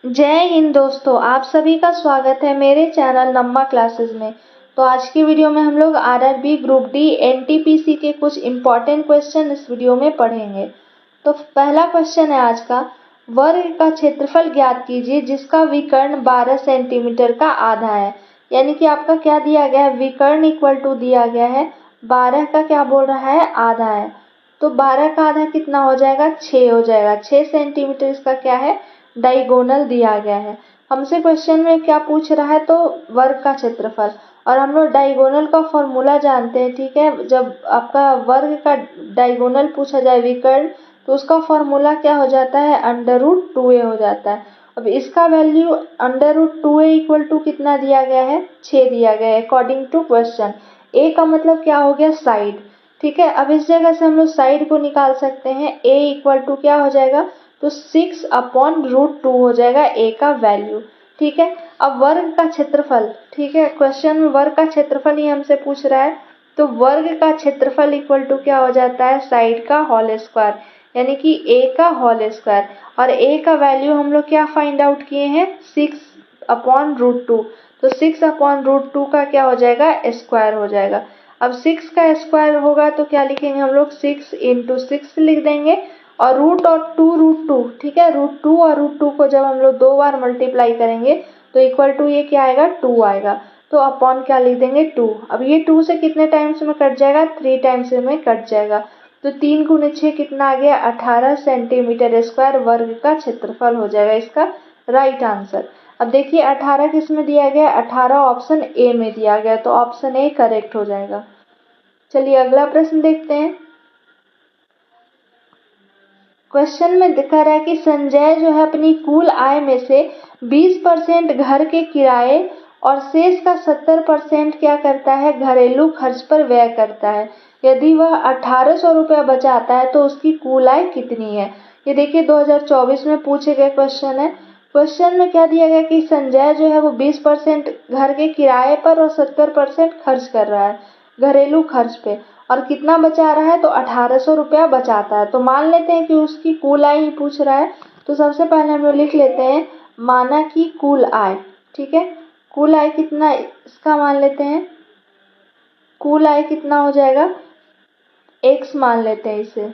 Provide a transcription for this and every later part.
जय हिंद दोस्तों, आप सभी का स्वागत है मेरे चैनल नम्मा क्लासेस में। तो आज की वीडियो में हम लोग आरआरबी ग्रुप डी एनटीपीसी के कुछ इम्पॉर्टेंट क्वेश्चन इस वीडियो में पढ़ेंगे। तो पहला क्वेश्चन है आज का, वर्ग का क्षेत्रफल ज्ञात कीजिए जिसका विकर्ण 12 सेंटीमीटर का आधा है। यानी कि आपका क्या दिया गया है, विकर्ण इक्वल टू दिया गया है 12 का क्या बोल रहा है, आधा है। तो 12 का आधा कितना हो जाएगा, 6 हो जाएगा। 6 सेंटीमीटर इसका क्या है, डायगोनल दिया गया है। हमसे क्वेश्चन में क्या पूछ रहा है, तो वर्ग का क्षेत्रफल। और हम लोग डायगोनल का फॉर्मूला जानते हैं, ठीक है। जब आपका वर्ग का डायगोनल पूछा जाए विकर्ण, तो उसका फॉर्मूला क्या हो जाता है, √2a हो जाता है। अब इसका वैल्यू √2a इक्वल टू कितना दिया गया है, 6 दिया गया है अकॉर्डिंग टू क्वेश्चन। a का मतलब क्या हो गया, साइड, ठीक है। अब इस जगह से हम लोग साइड को निकाल सकते हैं। a इक्वल टू क्या हो जाएगा, तो 6/√2 हो जाएगा a का वैल्यू, ठीक है। अब वर्ग का क्षेत्रफल, ठीक है, क्वेश्चन में वर्ग का क्षेत्रफल ही हमसे पूछ रहा है। तो वर्ग का क्षेत्रफल इक्वल टू क्या हो जाता है, साइड का होल स्क्वायर, यानी कि a का होल स्क्वायर। और a का वैल्यू हम लोग क्या फाइंड आउट किए हैं, 6/√2। तो 6/√2 का क्या हो जाएगा, स्क्वायर हो जाएगा। अब 6 का स्क्वायर होगा तो क्या लिखेंगे हम लोग, 6 × 6 लिख देंगे। और रूट और √2, ठीक है, √2 और √2 को जब हम लोग 2 बार मल्टीप्लाई करेंगे तो इक्वल टू ये क्या आएगा, 2 आएगा। तो अपॉन क्या लिख देंगे, 2। अब ये 2 से कितने टाइम्स में कट जाएगा, 3 टाइम्स में कट जाएगा। तो 3 × 6 कितना आ गया, 18 सेंटीमीटर स्क्वायर वर्ग का क्षेत्रफल हो जाएगा इसका राइट आंसर। अब देखिए 18 किस में दिया गया, 18 ऑप्शन ए में दिया गया, तो ऑप्शन ए करेक्ट हो जाएगा। चलिए अगला प्रश्न देखते हैं। क्वेश्चन में दिखा रहा है कि संजय जो है अपनी कुल आय में से 20% घर के किराए और शेष का 70% क्या करता है, घरेलू खर्च पर व्यय करता है। यदि वह 1800 रुपया बचाता है तो उसकी कुल आय कितनी है। ये देखिए 2024 में पूछे गए क्वेश्चन है। क्वेश्चन में क्या दिया गया कि संजय जो है वो 20% घर के किराए पर और 70% खर्च कर रहा है घरेलू खर्च पे, और कितना बचा रहा है, तो 1800 रुपया बचाता है। तो मान लेते हैं कि उसकी कुल आय ही पूछ रहा है। तो सबसे पहले हम लोग लिख लेते हैं, माना कि कुल आय, ठीक है, कुल आय कितना इसका मान लेते हैं, कुल आय कितना हो जाएगा, x मान लेते हैं इसे,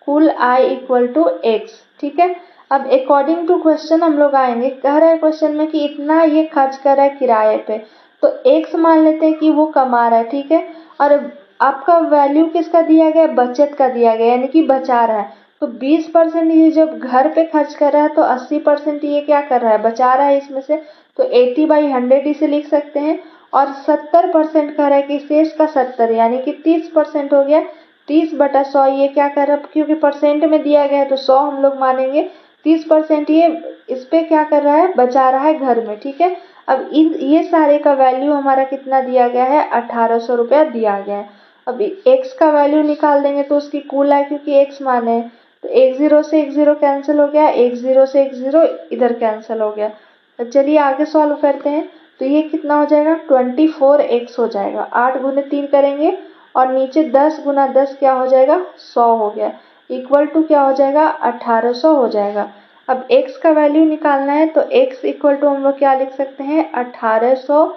कुल आय इक्वल टू x, ठीक है। अब अकॉर्डिंग टू क्वेश्चन हम लोग आएंगे, कह रहा है क्वेश्चन में कि इतना ये खर्च कर रहा है किराए पे, तो x मान लेते हैं कि वो कमा रहा है, ठीक है। और आपका वैल्यू किसका दिया गया, बचत का दिया गया, यानी कि बचा रहा है। तो 20% ये जब घर पे खर्च कर रहा है तो 80% ये क्या कर रहा है, बचा रहा है इसमें से। तो 80/100 इसे लिख सकते हैं। और 70% कह रहा है कि शेष का 70 यानी कि 30% हो गया। 30/100 ये क्या कर रहा है, क्योंकि परसेंट में दिया गया है तो 100 हम लोग मानेंगे। 30% ये इस पे क्या कर रहा है, बचा रहा है घर में, ठीक है। अब ये सारे का वैल्यू हमारा कितना दिया गया है, 1800 रुपया दिया गया है। अब x का वैल्यू निकाल देंगे तो उसकी कुल आय, क्योंकि x माने हैं, तो 10 से 10 कैंसिल हो गया, 10 से 10 इधर कैंसिल हो गया। तो चलिए आगे सॉल्व करते हैं। तो ये कितना हो जाएगा, 24x हो जाएगा। 8 × 3 करेंगे और नीचे 10 × 10 क्या हो जाएगा, 100 हो गया, इक्वल टू क्या हो जाएगा, 1800 हो जाएगा। अब x का वैल्यू निकालना है तो x इक्वल टू हम लोग क्या लिख सकते हैं, 1800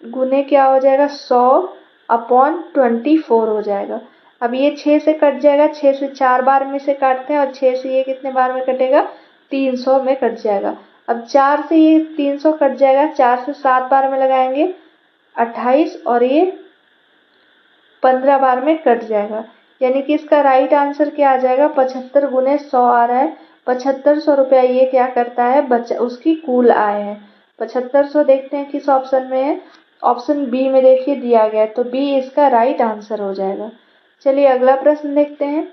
गुने क्या हो जाएगा, 100/24 हो जाएगा। अब ये 6 से कट जाएगा, 6 से 4 बार में से काटते हैं और 6 से ये कितने बार में कटेगा, 300 में कट जाएगा। अब 4 से ये 300 कट जाएगा, 4 से 7 बार में लगाएंगे 28 और ये 15 बार में कट जाएगा। यानी कि इसका राइट आंसर क्या आ जाएगा, 75 × 100 आ रहा है। 7500 रुपया ये क्या करता है, उसकी कुल आय है। 7500 देखते हैं किस ऑप्शन में है, ऑप्शन बी में देखिए दिया गया है, तो बी इसका राइट आंसर हो जाएगा। चलिए अगला प्रश्न देखते हैं।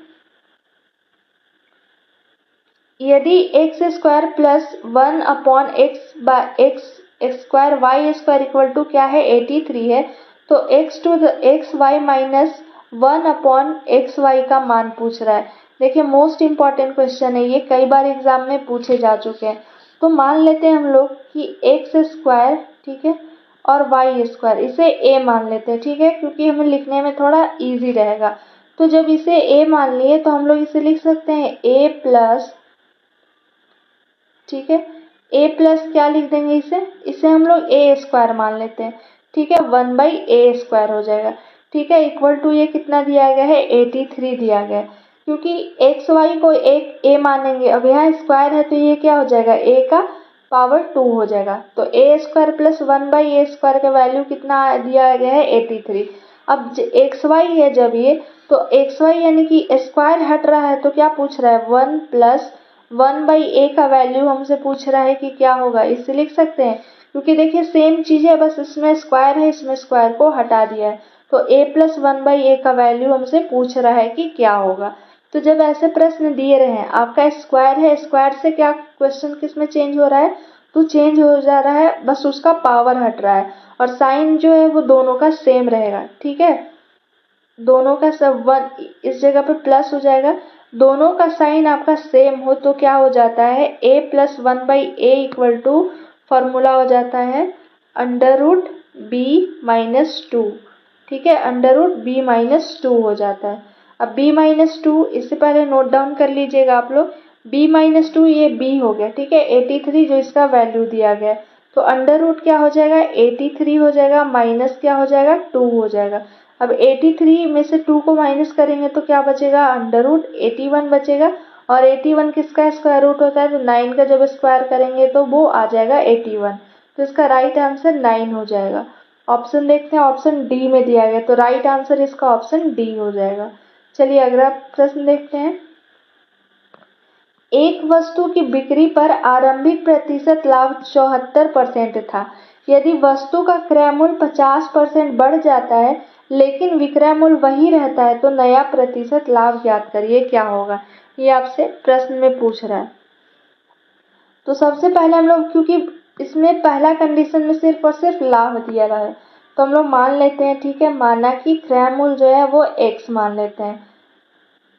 यदि x² plus 1/x² y² equal to क्या है, 83 है, तो xy माइनस 1/xy का मान पूछ रहा है। देखिए मोस्ट इम्पॉर्टेंट क्वेश्चन है ये, कई बार एग्जाम में पूछे जा चुके हैं। तो मान लेते हैं हम लोग कि x², ठीक है, और y², इसे a मान लेते हैं, ठीक है, क्योंकि हमें लिखने में थोड़ा इजी रहेगा। तो जब इसे a मान लिए तो हम लोग इसे लिख सकते हैं a प्लस, ठीक है, a प्लस क्या लिख देंगे, इसे हम लोग a स्क्वायर मान लेते हैं, ठीक है, 1/a स्क्वायर हो जाएगा, ठीक है, इक्वल टू ये कितना दिया गया है, 83 दिया गया है, क्योंकि एक्स वाई को एक a मानेंगे, अब यहाँ स्क्वायर है तो ये क्या हो जाएगा, a का पावर 2 हो जाएगा, तो a square plus 1/a square का वैल्यू कितना दिया गया है, 83। अब एक्स वाई है जब ये, तो एक्स वाई यानी कि स्क्वायर हट रहा है तो क्या पूछ रहा है, 1 प्लस 1/a का वैल्यू हमसे पूछ रहा है कि क्या होगा, इससे लिख सकते हैं, क्योंकि देखिए सेम चीज है, बस इसमें स्क्वायर है, इसमें स्क्वायर को हटा दिया है, तो a प्लस 1/a का वैल्यू हमसे पूछ रहा है कि क्या होगा। तो जब ऐसे प्रश्न दिए रहे हैं, आपका स्क्वायर है, स्क्वायर से क्या क्वेश्चन किस में चेंज हो रहा है, तो चेंज हो जा रहा है, बस उसका पावर हट रहा है, और साइन जो है वो दोनों का सेम रहेगा, ठीक है, दोनों का सब 1 इस जगह पे प्लस हो जाएगा, दोनों का साइन आपका सेम हो तो क्या हो जाता है, a plus 1/a equal to formula हो जाता है √b-2, ठीक है, √b-2 हो जाता है। अब b-2 इससे पहले नोट डाउन कर लीजिएगा आप लोग, b-2 ये b हो गया, ठीक है, 83 जो इसका वैल्यू दिया गया, तो अंडर रूट क्या हो जाएगा, 83 हो जाएगा, माइनस क्या हो जाएगा, 2 हो जाएगा। अब 83 में से 2 को माइनस करेंगे तो क्या बचेगा, √81 बचेगा, और 81 किसका स्क्वायर रूट होता है, तो 9 का जब स्क्वायर करेंगे तो वो आ जाएगा 81, तो इसका राइट आंसर 9 हो जाएगा। ऑप्शन देखते हैं, ऑप्शन डी में दिया गया, तो राइट आंसर इसका ऑप्शन डी हो जाएगा। चलिए अगला प्रश्न देखते हैं। एक वस्तु की बिक्री पर आरंभिक प्रतिशत लाभ 74% था। यदि वस्तु का क्रय मूल्य 50% बढ़ जाता है लेकिन विक्रय मूल्य वही रहता है तो नया प्रतिशत लाभ ज्ञात करिए, क्या होगा, ये आपसे प्रश्न में पूछ रहा है। तो सबसे पहले हम लोग, क्योंकि इसमें पहला कंडीशन में सिर्फ और सिर्फ लाभ दिया रहा है, तो हम लोग मान लेते हैं, ठीक है, माना कि क्रय मूल्य जो है वो x मान लेते हैं।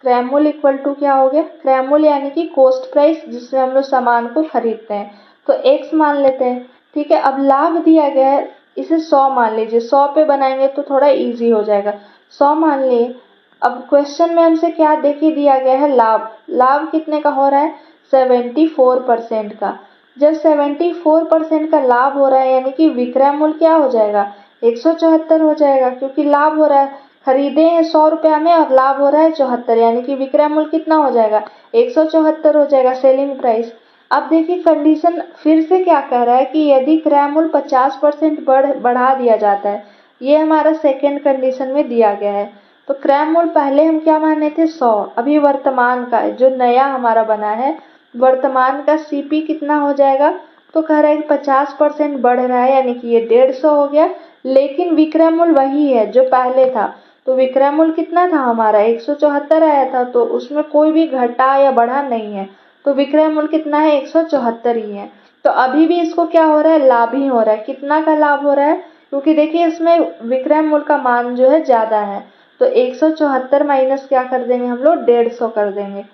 क्रय मूल्य इक्वल टू क्या हो गया, क्रय मूल्य यानी कि कॉस्ट प्राइस जिससे हम लोग सामान को खरीदते हैं, तो x मान लेते हैं, ठीक है। अब लाभ दिया गया है, इसे 100 मान लीजिए, 100 पे बनाएंगे तो थोड़ा इजी हो जाएगा, 100 मान लिए। अब क्वेश्चन में हमसे क्या देखिए दिया गया है, लाभ, लाभ कितने का हो रहा है, 74% का। जब 74% का लाभ हो रहा है यानी कि विक्रय मूल्य क्या हो जाएगा, 174 हो जाएगा, क्योंकि लाभ हो रहा है, खरीदे हैं 100 रुपया में और लाभ हो रहा है 74, यानी कि विक्रय मूल्य कितना हो जाएगा, 174 हो जाएगा, सेलिंग प्राइस। अब देखिए कंडीशन फिर से क्या कह रहा है कि यदि क्रय मूल्य 50% बढ़ा दिया जाता है, ये हमारा सेकेंड कंडीशन में दिया गया है। तो क्रय मूल्य पहले हम क्या माने थे, 100, अभी वर्तमान का जो नया हमारा बना है, वर्तमान का सीपी कितना हो जाएगा, तो कह रहा है कि 50% बढ़ रहा है यानी कि ये 150 हो गया, लेकिन विक्रय मूल्य वही है जो पहले था, तो विक्रय मूल्य कितना था हमारा, 174 आया था, तो उसमें कोई भी घटा या बढ़ा नहीं है, तो विक्रय मूल्य कितना है, 174 ही है। तो अभी भी इसको क्या हो रहा है, लाभ ही हो रहा है, कितना का लाभ हो रहा है, क्योंकि देखिए इसमें विक्रय मूल्य का मान जो है ज्यादा है, तो 174 माइनस क्या कर देंगे हम लोग, 150 कर देंगे।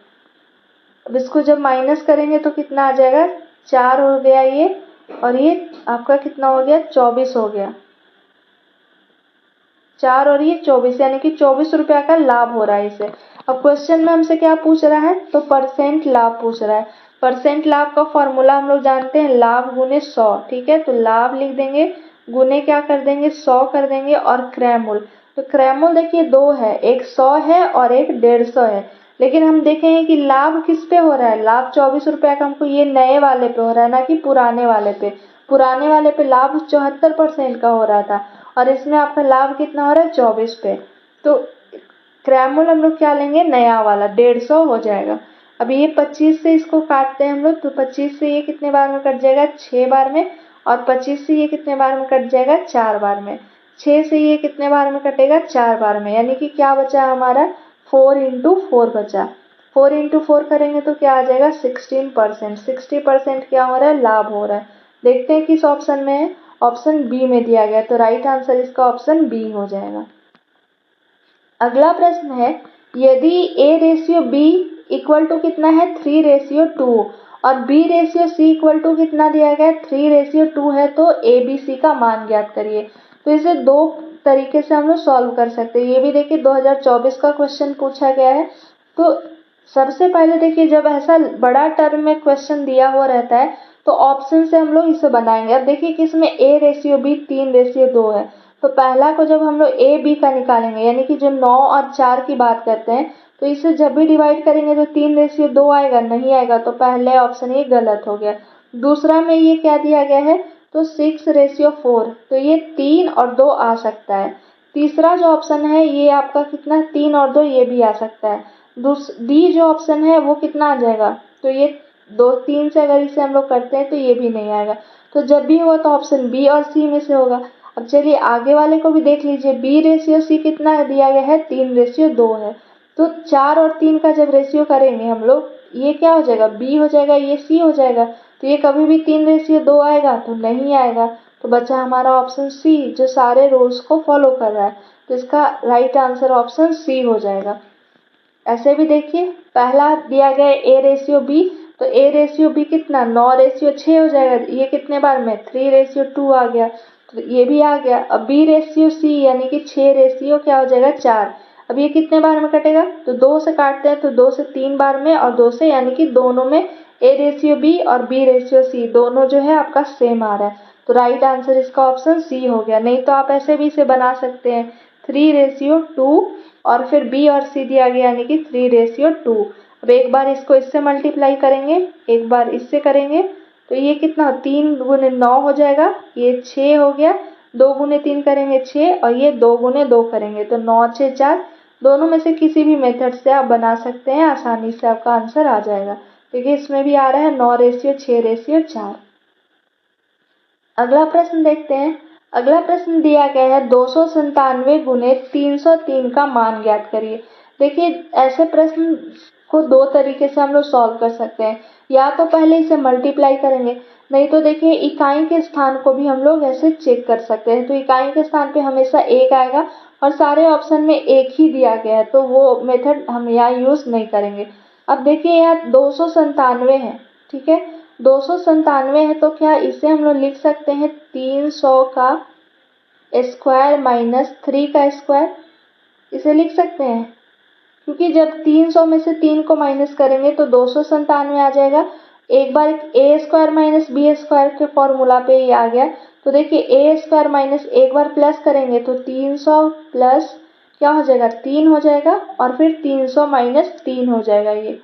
अब इसको जब माइनस करेंगे तो कितना आ जाएगा, 4 हो गया ये, और ये आपका कितना हो गया, 24 हो गया, 4 और ये 24, यानी कि 24 रुपया का लाभ हो रहा है इसे। अब क्वेश्चन में हमसे क्या पूछ रहा है, तो परसेंट लाभ पूछ रहा है। परसेंट लाभ का फॉर्मूला हम लोग जानते हैं, लाभ गुने 100, ठीक है, तो लाभ लिख देंगे, गुने क्या कर देंगे, 100 कर देंगे, और क्रय मूल्य, तो क्रय मूल्य देखिए दो है, एक 100 है और एक 150 है, लेकिन हम देखेंगे कि लाभ किस पे हो रहा है, लाभ 24 रुपया का हमको ये नए वाले पे हो रहा है, ना कि पुराने वाले पे। पुराने वाले पे लाभ 74% का हो रहा था, और इसमें आपका लाभ कितना हो रहा है, 24 पे। तो क्रय मूल्य हम लोग क्या लेंगे, नया वाला 150 हो जाएगा। अब ये 25 से इसको काटते हैं हम लोग, तो 25 से ये कितने बार में कट जाएगा, 6 बार में, और 25 से ये कितने बार में कट जाएगा, 4 बार में। 6 से ये कितने बार में कटेगा, 4 बार में, यानी कि क्या बचा हमारा, 4 × 4 बचा। 4 × 4 करेंगे तो क्या आ जाएगा, 16%। 60% क्या हो रहा है, लाभ हो रहा है। देखते हैं किस ऑप्शन में है, ऑप्शन बी में दिया गया, तो राइट आंसर इसका ऑप्शन बी हो जाएगा। अगला प्रश्न है, यदि A/B इक्वल टू कितना है, 3/2, और B/C इक्वल टू कितना दिया गया है, 3/2 है, तो ABC का मान ज्ञात करिए। तो इसे दो तरीके से हम लोग सॉल्व कर सकते हैं, ये भी देखिए 2024 का क्वेश्चन पूछा गया है। तो सबसे पहले देखिए, जब ऐसा बड़ा टर्म में क्वेश्चन दिया हुआ रहता है तो ऑप्शन से हम लोग इसे बनाएंगे। अब देखिए कि इसमें A/B 3/2 है, तो पहला को जब हम लोग AB का निकालेंगे, यानी कि जो 9 और 4 की बात करते हैं, तो इसे जब भी डिवाइड करेंगे तो 3/2 आएगा, नहीं आएगा, तो पहले ऑप्शन ये गलत हो गया। दूसरा में ये क्या दिया गया है, तो 6/4, तो ये 3 और 2 आ सकता है। तीसरा जो ऑप्शन है ये आपका कितना, 3 और 2, ये भी आ सकता है। डी जो ऑप्शन है वो कितना आ जाएगा, तो ये 2 3 से अगर इसे हम लोग करते हैं तो ये भी नहीं आएगा। तो जब भी होगा तो ऑप्शन बी और सी में से होगा। अब चलिए आगे वाले को भी देख लीजिए, B/C कितना दिया गया है, 3/2 है। तो 4 और 3 का जब रेशियो करेंगे हम लोग, ये क्या हो जाएगा, बी हो जाएगा, ये सी हो जाएगा, तो ये कभी भी 3/2 आएगा तो नहीं आएगा। तो बचा हमारा ऑप्शन सी, जो सारे रूल्स को फॉलो कर रहा है, तो इसका राइट आंसर ऑप्शन सी हो जाएगा। ऐसे भी देखिए, पहला दिया गया A/B, तो A/B कितना, 9/6 हो जाएगा, ये कितने बार में, 3/2 आ गया, तो ये भी आ गया। अब B/C यानी कि 6 क्या हो जाएगा, 4। अब ये कितने बार में कटेगा, तो 2 से काटते हैं, तो 2 से 3 बार में, और 2 से, यानी कि दोनों में A/B और B/C दोनों जो है आपका सेम आ रहा है, तो राइट आंसर इसका ऑप्शन सी हो गया। नहीं तो आप ऐसे भी इसे बना सकते हैं, 3/2 और फिर बी और सी दिया गया, यानी कि 3/2। अब एक बार इसको इससे मल्टीप्लाई करेंगे, एक बार इससे करेंगे, तो ये कितना, 3 गुने 9 हो जाएगा, ये 6 हो गया, 2 गुने 3 करेंगे 6, और ये 2 गुने 2 करेंगे तो 9 6 4। दोनों में से किसी भी मेथड से आप बना सकते हैं, आसानी से आपका आंसर आ जाएगा। देखिए इसमें भी आ रहा है 9/6/4। अगला प्रश्न देखते हैं। अगला प्रश्न दिया गया है 297 गुने 303 का मान ज्ञात करिए। देखिए ऐसे प्रश्न को दो तरीके से हम लोग सॉल्व कर सकते हैं, या तो पहले इसे मल्टीप्लाई करेंगे, नहीं तो देखिए इकाई के स्थान को भी हम लोग ऐसे चेक कर सकते हैं। तो इकाई के स्थान पे हमेशा 1 आएगा और सारे ऑप्शन में 1 ही दिया गया है, तो वो मेथड हम यहाँ यूज नहीं करेंगे। अब देखिए यहाँ 297 है, ठीक है, 297 है, तो क्या इसे हम लोग लिख सकते हैं 300 का स्क्वायर माइनस 3 का स्क्वायर, इसे लिख सकते हैं, क्योंकि जब 300 में से 3 को माइनस करेंगे तो 297 आ जाएगा। एक बार ए स्क्वायर माइनस बी स्क्वायर के फॉर्मूला पे ये आ गया, तो देखिए ए स्क्वायर माइनस एक बार प्लस करेंगे तो 300 प्लस क्या हो जाएगा, 3 हो जाएगा, और फिर 300 माइनस 3 हो जाएगा ये,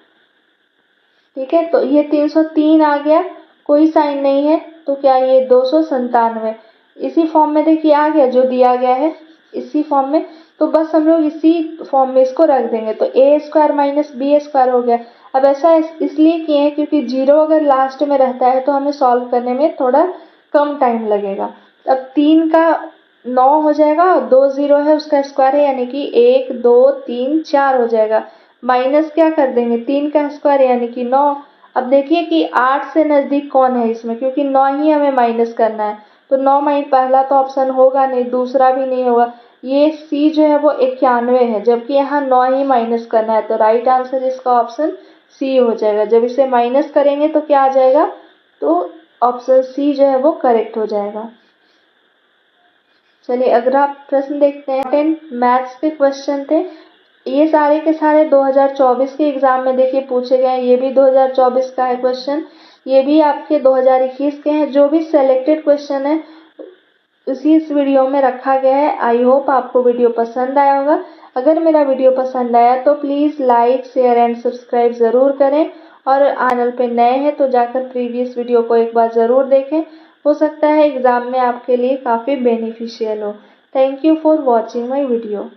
ठीक है। तो ये 303 आ गया, कोई साइन नहीं है, तो क्या ये 297 इसी फॉर्म में देखिए आ गया, जो दिया गया है इसी फॉर्म में, तो बस हम लोग इसी फॉर्म में इसको रख देंगे, तो ए स्क्वायर माइनस बी स्क्वायर हो गया। अब ऐसा इसलिए किए हैं क्योंकि 0 अगर लास्ट में रहता है तो हमें सॉल्व करने में थोड़ा कम टाइम लगेगा। अब 3 का 9 हो जाएगा, और 2 0 है उसका स्क्वायर है, यानी कि 1 2 3 4 हो जाएगा, माइनस क्या कर देंगे 3 का स्क्वायर यानी कि 9। अब देखिए कि 8 से नज़दीक कौन है इसमें, क्योंकि 9 ही हमें माइनस करना है, तो 9 माइनस पहला तो ऑप्शन होगा नहीं, दूसरा भी नहीं होगा, ये सी जो है वो 91 है, जबकि यहाँ 9 ही माइनस करना है, तो राइट आंसर इसका ऑप्शन सी हो जाएगा। जब इसे माइनस करेंगे तो क्या आ जाएगा, तो ऑप्शन सी जो है वो करेक्ट हो जाएगा। चलिए अगला प्रश्न देखते हैं। 10 मैथ्स के क्वेश्चन थे, ये सारे के सारे 2024 के एग्जाम में देखिए पूछे गए हैं, ये भी 2024 का है क्वेश्चन, ये भी आपके 2021 के हैं। जो भी सेलेक्टेड क्वेश्चन है उसी इस वीडियो में रखा गया है। आई होप आपको वीडियो पसंद आया होगा। अगर मेरा वीडियो पसंद आया तो please like share and subscribe ज़रूर करें, और चैनल पे नए हैं तो जाकर प्रीवियस वीडियो को एक बार ज़रूर देखें, हो सकता है एग्ज़ाम में आपके लिए काफ़ी बेनिफिशियल हो। Thank you for watching my video.